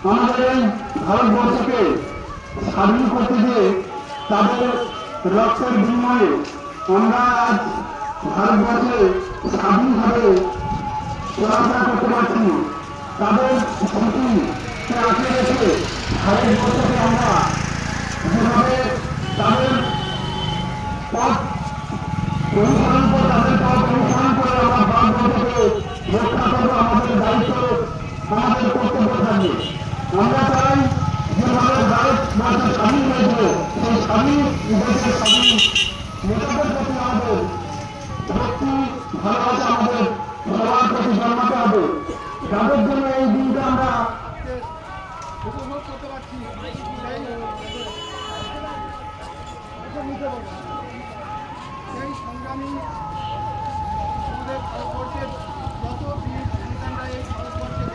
আমাদের এই ভারতবর্ষকে স্বাধীন করতে গিয়ে তাদের রক্তের বিনিময়ে আমরা আজ ভারতবর্ষে স্বাধীনভাবে চলাফেরা করতে পারছি। তাদের স্মৃতিকে আঁকড়ে রেখে ভারতবর্ষকে আমরা যেভাবে তাদের পথ অনুসরণ করে তাদের পথ অনুসরণ করে আমরা ভারতবর্ষকে রক্ষা করবো, আমাদের দায়িত্ব, আমাদের কর্তব্য থাকবে। আমরা চাই যেভাবে ভারতবর্ষ স্বাধীন হয়েছিল সেই স্বাধীন দেশের স্বাধীন নেতাদের প্রতি আমাদের ভক্তি ভালোবাসা আমাদের সবার প্রতি জন্মাতে হবে। তাদের জন্য এই দিনটা আমরা উপভোগ করতে পারছি। সেই সংগ্রামী আমাদের ভারতবর্ষের যত বীর সন্তানরা এই ভারতবর্ষে